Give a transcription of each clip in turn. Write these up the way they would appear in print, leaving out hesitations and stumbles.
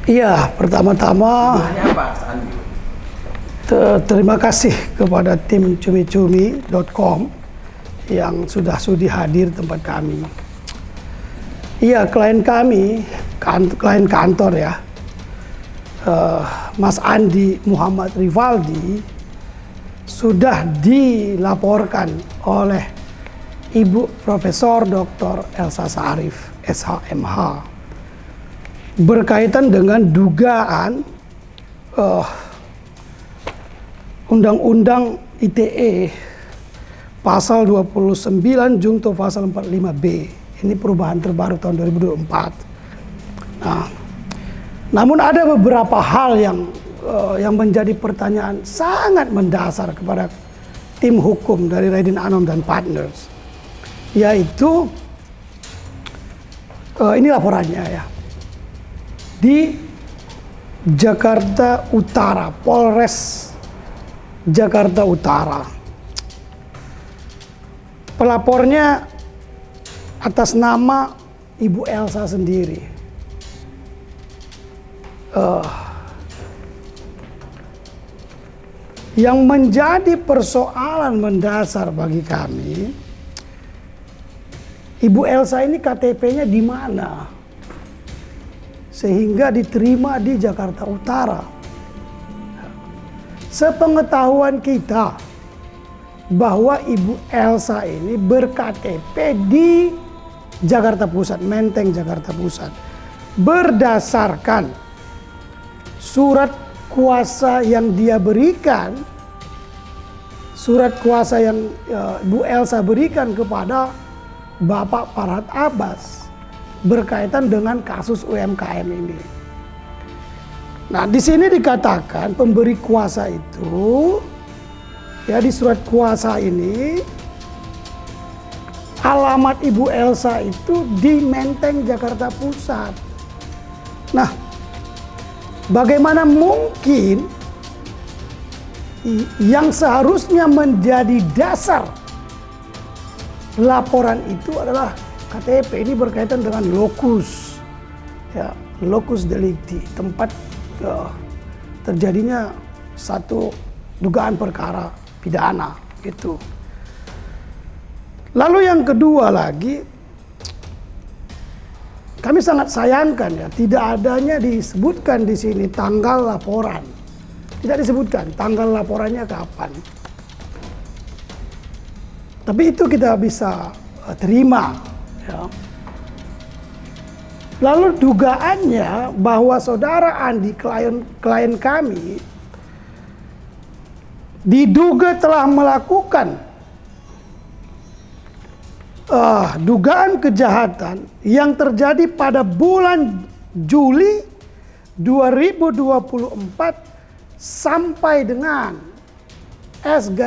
Iya, pertama-tama terima kasih kepada tim cumi-cumi.com yang sudah sudi hadir tempat kami. Iya, klien kami, klien kantor ya, Mas Andi Muhammad Rivaldi sudah dilaporkan oleh Ibu Profesor Dr. Elsa Syarif, SHMH, berkaitan dengan dugaan Undang-Undang ITE pasal 29 Junto pasal 45B. Ini perubahan terbaru tahun 2024. Nah, namun ada beberapa hal yang menjadi pertanyaan sangat mendasar kepada tim hukum dari Raidin Anom dan Partners, yaitu ini laporannya ya, di Jakarta Utara, Polres Jakarta Utara. Pelapornya atas nama Ibu Elsa sendiri. Yang menjadi persoalan mendasar bagi kami, Ibu Elsa ini KTP-nya di mana sehingga diterima di Jakarta Utara. Sepengetahuan kita bahwa Ibu Elsa ini ber-KTP di Jakarta Pusat, Menteng Jakarta Pusat, berdasarkan surat kuasa yang dia berikan, surat kuasa yang Bu Elsa berikan kepada Bapak Farhad Abbas berkaitan dengan kasus UMKM ini. Nah, di sini dikatakan pemberi kuasa itu, ya, di surat kuasa ini alamat Ibu Elsa itu di Menteng Jakarta Pusat. Nah, bagaimana mungkin yang seharusnya menjadi dasar laporan itu adalah KTP, ini berkaitan dengan lokus, ya, lokus delicti, tempat terjadinya satu dugaan perkara pidana itu. Lalu yang kedua lagi, kami sangat sayangkan ya, tidak adanya disebutkan di sini tanggal laporan. Tidak disebutkan tanggal laporannya kapan. Tapi itu kita bisa terima ya. Lalu dugaannya bahwa saudara Andi, klien kami, diduga telah melakukan dugaan kejahatan yang terjadi pada bulan Juli 2024 sampai dengan S_D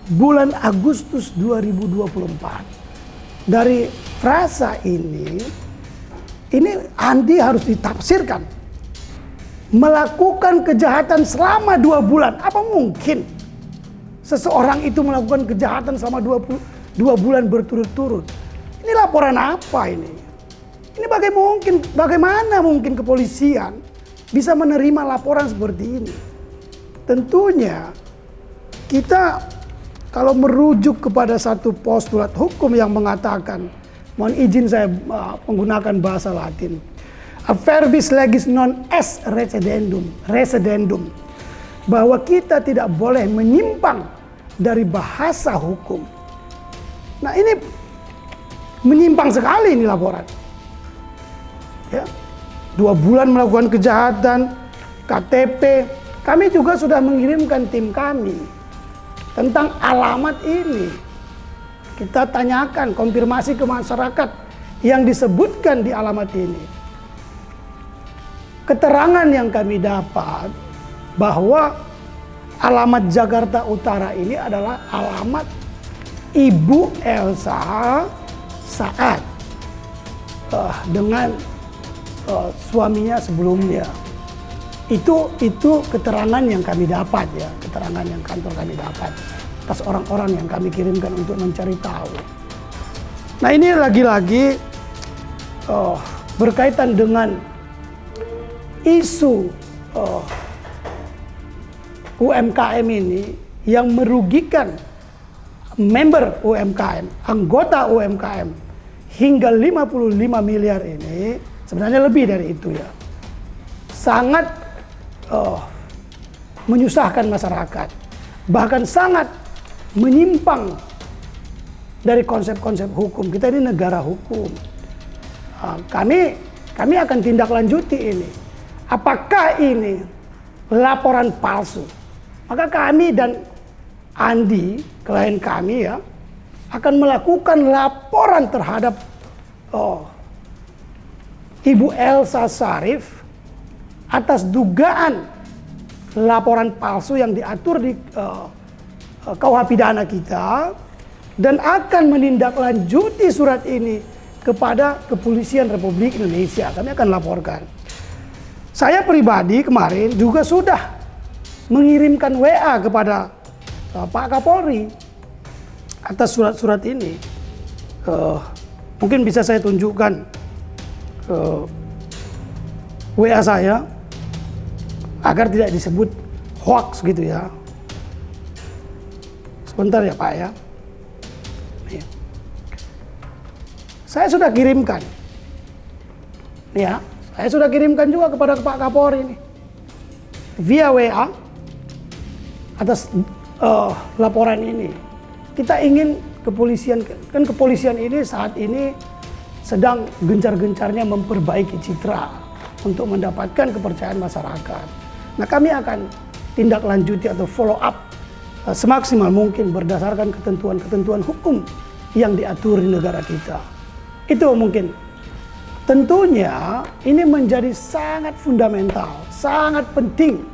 bulan Agustus 2024. Dari frasa ini Andi harus ditafsirkan melakukan kejahatan selama 2 bulan. Apa mungkin seseorang itu melakukan kejahatan selama 2 bulan berturut-turut? Ini laporan apa ini? Ini bagaimana mungkin kepolisian bisa menerima laporan seperti ini? Tentunya kita kalau merujuk kepada satu postulat hukum yang mengatakan, mohon izin saya menggunakan bahasa Latin, a verbis legis non est resedendum, bahwa kita tidak boleh menyimpang dari bahasa hukum. Nah, ini menyimpang sekali ini laporan. Ya, 2 bulan melakukan kejahatan, KTP. Kami juga sudah mengirimkan tim kami tentang alamat ini. Kita tanyakan, konfirmasi ke masyarakat yang disebutkan di alamat ini. Keterangan yang kami dapat bahwa alamat Jakarta Utara ini adalah alamat Ibu Elsa saat dengan suaminya sebelumnya. Itu keterangan yang kami dapat ya, keterangan yang kantor kami dapat atas orang-orang yang kami kirimkan untuk mencari tahu. Nah, ini lagi-lagi berkaitan dengan isu UMKM ini yang merugikan member UMKM, anggota UMKM hingga 55 miliar ini, sebenarnya lebih dari itu ya, sangat menyusahkan masyarakat, bahkan sangat menyimpang dari konsep-konsep hukum. Kita ini negara hukum. Kami akan tindak lanjuti ini. Apakah ini laporan palsu? Maka kami dan Andi, klien kami ya, akan melakukan laporan terhadap Ibu Elsa Sharif atas dugaan laporan palsu yang diatur di KUH pidana kita, dan akan menindaklanjuti surat ini kepada Kepolisian Republik Indonesia. Kami akan laporkan. Saya pribadi kemarin juga sudah mengirimkan WA kepada Pak Kapolri atas surat-surat ini. Mungkin bisa saya tunjukkan WA saya agar tidak disebut hoax gitu ya. Sebentar ya Pak ya. Nih. Saya sudah kirimkan. Ya, saya sudah kirimkan juga kepada Pak Kapolri ini via WA atas laporan ini. Kita ingin kepolisian, kan kepolisian ini saat ini sedang gencar-gencarnya memperbaiki citra untuk mendapatkan kepercayaan masyarakat. Nah, kami akan tindak lanjuti atau follow up semaksimal mungkin berdasarkan ketentuan-ketentuan hukum yang diatur di negara kita. Itu mungkin. Tentunya ini menjadi sangat fundamental, sangat penting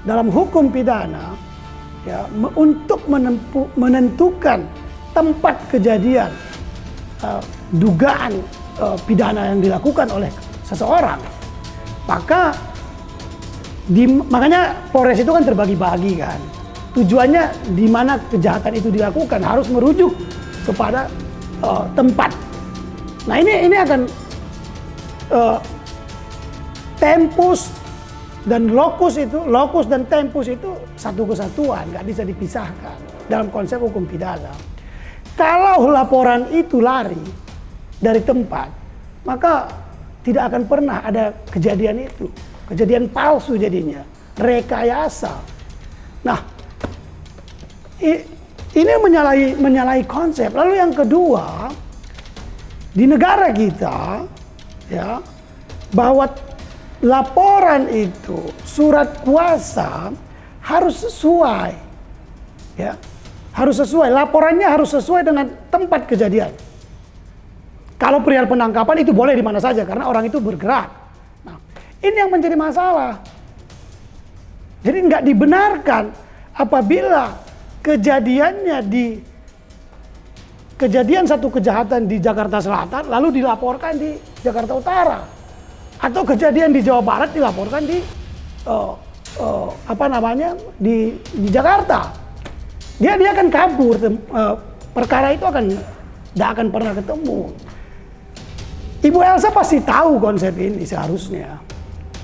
dalam hukum pidana ya, untuk menentukan tempat kejadian dugaan pidana yang dilakukan oleh seseorang. Makanya Polres itu kan terbagi-bagi kan. Tujuannya di mana kejahatan itu dilakukan harus merujuk kepada tempat. Nah ini akan tempus dan lokus dan tempus itu satu kesatuan, nggak bisa dipisahkan dalam konsep hukum pidana. Kalau laporan itu lari dari tempat, maka tidak akan pernah ada kejadian itu. Kejadian palsu jadinya, rekayasa. Nah, ini menyalahi konsep. Lalu yang kedua, di negara kita, ya, bahwa laporan itu, surat kuasa harus sesuai, ya, harus sesuai. Laporannya harus sesuai dengan tempat kejadian. Kalau perihal penangkapan itu boleh di mana saja karena orang itu bergerak. Nah, ini yang menjadi masalah. Jadi nggak dibenarkan apabila kejadian satu kejahatan di Jakarta Selatan lalu dilaporkan di Jakarta Utara, atau kejadian di Jawa Barat dilaporkan di di Jakarta. Dia akan kabur, perkara itu tidak akan pernah ketemu. Ibu Elsa pasti tahu konsep ini seharusnya.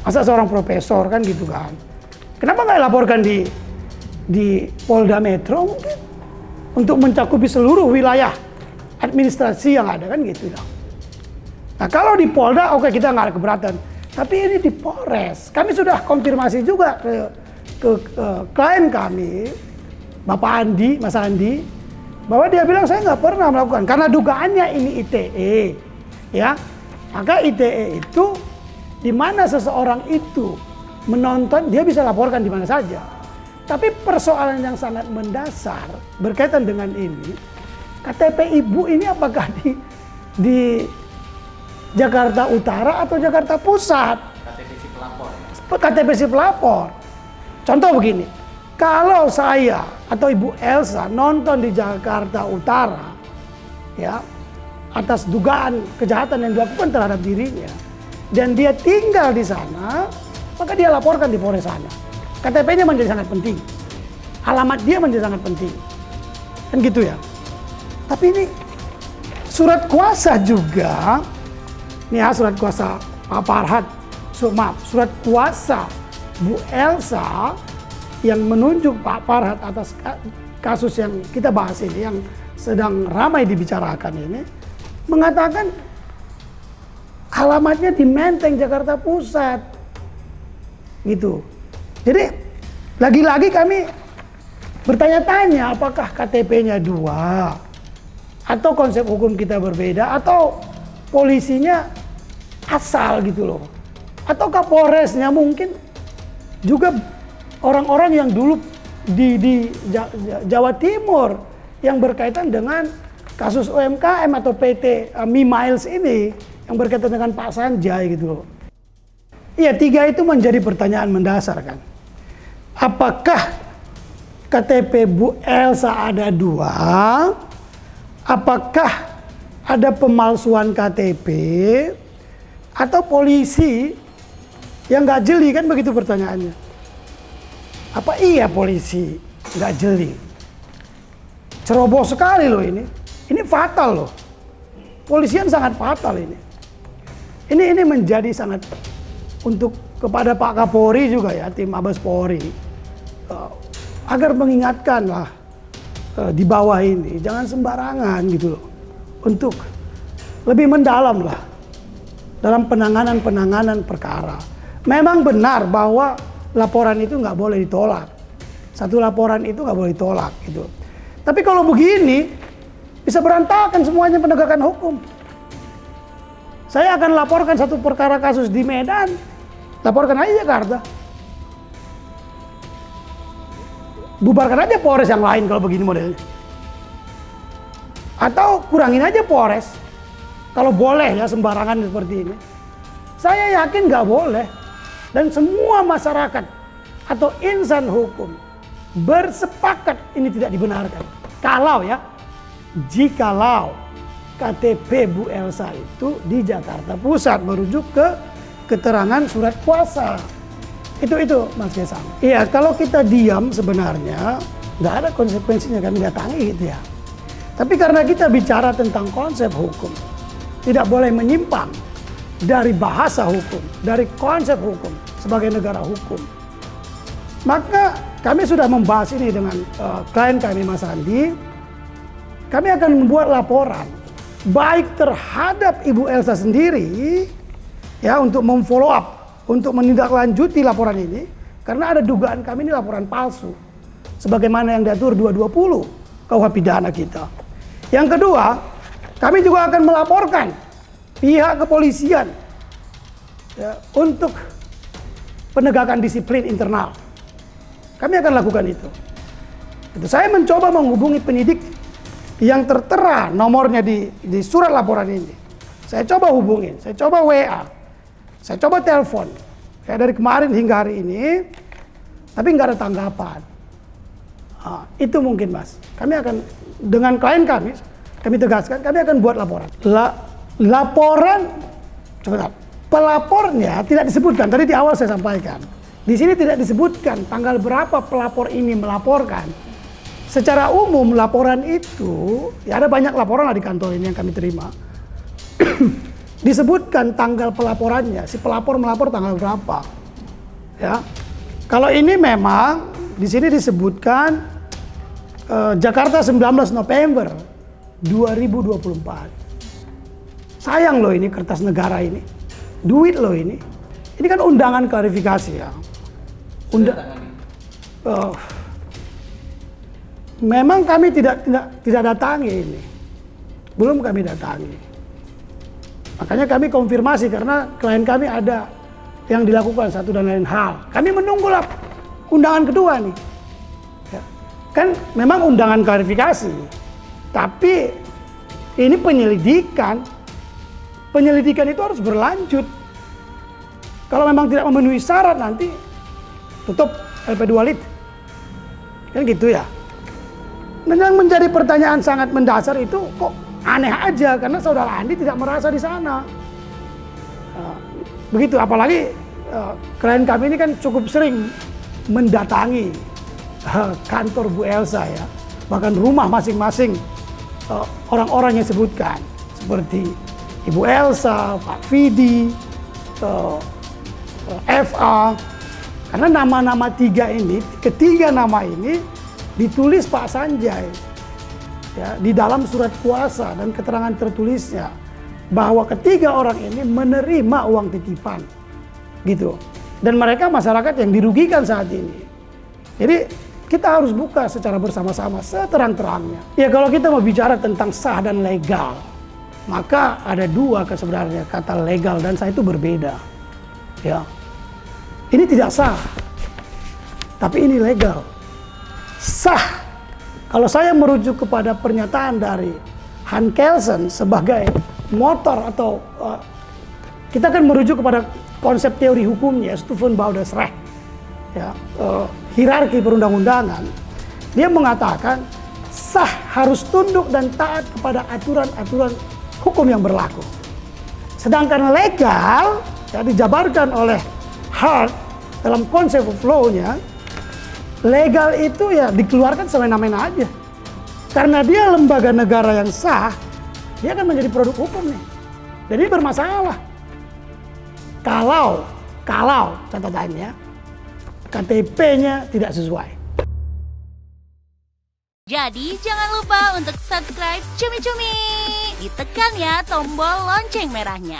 Masa seorang profesor kan gitu kan. Kenapa nggak laporkan di Polda Metro mungkin? Untuk mencakupi seluruh wilayah administrasi yang ada kan gitu. Nah kalau di Polda oke, kita nggak ada keberatan. Tapi ini di Polres. Kami sudah konfirmasi juga ke klien kami, Bapak Andi, Mas Andi, bahwa dia bilang saya nggak pernah melakukan karena dugaannya ini ITE, ya. Maka ITE itu di mana seseorang itu menonton, dia bisa laporkan di mana saja. Tapi persoalan yang sangat mendasar berkaitan dengan ini, KTP ibu ini apakah di Jakarta Utara atau Jakarta Pusat? KTP si pelapor. KTP si pelapor. Contoh begini, kalau saya atau Ibu Elsa nonton di Jakarta Utara, ya, atas dugaan kejahatan yang dilakukan terhadap dirinya, dan dia tinggal di sana, maka dia laporkan di Polres sana. KTP-nya menjadi sangat penting, alamat dia menjadi sangat penting, kan gitu ya. Tapi ini surat kuasa juga Ini ya surat kuasa Pak Farhad, surat kuasa Bu Elsa yang menunjuk Pak Farhad atas kasus yang kita bahas ini, yang sedang ramai dibicarakan ini, mengatakan alamatnya di Menteng, Jakarta Pusat. Gitu. Jadi lagi-lagi kami bertanya-tanya apakah KTP-nya dua, atau konsep hukum kita berbeda, atau polisinya asal gitu loh. Atau Kapolresnya mungkin juga orang-orang yang dulu di Jawa Timur yang berkaitan dengan kasus UMKM atau PT Mi-Miles ini yang berkaitan dengan Pak Sanjay gitu loh. Iya, tiga itu menjadi pertanyaan mendasar kan. Apakah KTP Bu Elsa ada dua? Apakah ada pemalsuan KTP? Atau polisi yang nggak jeli, kan begitu pertanyaannya. Apa iya polisi nggak jeli? Ceroboh sekali loh ini. Ini fatal loh. Polisian sangat fatal ini. Ini menjadi sangat untuk kepada Pak Kapolri juga ya, tim Mabes Polri, agar mengingatkan lah di bawah ini, jangan sembarangan gitu loh, untuk lebih mendalam lah dalam penanganan perkara. Memang benar bahwa laporan itu nggak boleh ditolak, satu laporan itu nggak boleh ditolak gitu. Tapi kalau begini bisa berantakan semuanya penegakan hukum. Saya akan laporkan satu perkara kasus di Medan, laporkan aja Jakarta. Bubarkan aja Polres yang lain kalau begini modelnya. Atau kurangin aja Polres. Kalau boleh ya sembarangan seperti ini. Saya yakin nggak boleh. Dan semua masyarakat atau insan hukum bersepakat ini tidak dibenarkan. Kalau ya, jikalau KTP Bu Elsa itu di Jakarta Pusat merujuk ke keterangan surat kuasa. Itu Mas Gesang. Iya, kalau kita diam sebenarnya nggak ada konsekuensinya, kami datangi gitu ya. Tapi karena kita bicara tentang konsep hukum, tidak boleh menyimpang dari bahasa hukum, dari konsep hukum sebagai negara hukum. Maka kami sudah membahas ini dengan klien kami Mas Andi. Kami akan membuat laporan baik terhadap Ibu Elsa sendiri ya, untuk memfollow up, untuk menindaklanjuti laporan ini, karena ada dugaan kami ini laporan palsu sebagaimana yang diatur 220 KUH pidana kita. Yang kedua, kami juga akan melaporkan pihak kepolisian ya, untuk penegakan disiplin internal. Kami akan lakukan itu. Saya mencoba menghubungi penyidik yang tertera nomornya di surat laporan ini. Saya coba hubungin, saya coba WA, saya coba telepon. Kayak dari kemarin hingga hari ini, tapi nggak ada tanggapan. Itu mungkin Mas. Kami akan dengan klien kami tegaskan, kami akan buat laporan. Laporan, sebentar. Pelapornya tidak disebutkan. Tadi di awal saya sampaikan. Di sini tidak disebutkan tanggal berapa pelapor ini melaporkan. Secara umum laporan itu, ya ada banyak laporan lah di kantor ini yang kami terima. Disebutkan tanggal pelaporannya, si pelapor melapor tanggal berapa. Ya. Kalau ini memang di sini disebutkan Jakarta 19 November 2024. Sayang loh ini kertas negara ini. Duit loh ini. Ini kan undangan klarifikasi ya. Memang kami tidak datangi ini. Belum kami datangi. Makanya kami konfirmasi karena klien kami ada yang dilakukan satu dan lain hal. Kami menunggulah undangan kedua nih. Ya. Kan memang undangan klarifikasi. Tapi ini penyelidikan. Penyelidikan itu harus berlanjut. Kalau memang tidak memenuhi syarat nanti tutup LP2 lit. Kan gitu ya. Dan yang menjadi pertanyaan sangat mendasar itu kok aneh aja karena saudara Andi tidak merasa di sana. Begitu, apalagi klien kami ini kan cukup sering mendatangi kantor Bu Elsa ya. Bahkan rumah masing-masing orang-orang yang disebutkan seperti Ibu Elsa, Pak Vidi, FA. Karena nama-nama ketiga nama ini ditulis Pak Sanjay ya, di dalam surat kuasa dan keterangan tertulisnya bahwa ketiga orang ini menerima uang titipan gitu. Dan mereka masyarakat yang dirugikan saat ini. Jadi kita harus buka secara bersama-sama seterang-terangnya. Ya kalau kita mau bicara tentang sah dan legal, maka ada dua sebenarnya kata legal dan sah itu berbeda. Ya. Ini tidak sah, tapi ini legal. Sah, kalau saya merujuk kepada pernyataan dari Han Kelsen sebagai motor atau kita kan merujuk kepada konsep teori hukumnya, Stephen Baudersrecht, ya, hierarki perundang-undangan. Dia mengatakan sah harus tunduk dan taat kepada aturan-aturan hukum yang berlaku. Sedangkan legal ya, dijabarkan oleh Hart dalam konsep of law-nya, legal itu ya dikeluarkan semena-mena aja. Karena dia lembaga negara yang sah, dia akan menjadi produk hukum nih. Jadi bermasalah. Kalau catatannya KTP-nya tidak sesuai. Jadi jangan lupa untuk subscribe Cumi Cumi. Ditekan ya tombol lonceng merahnya.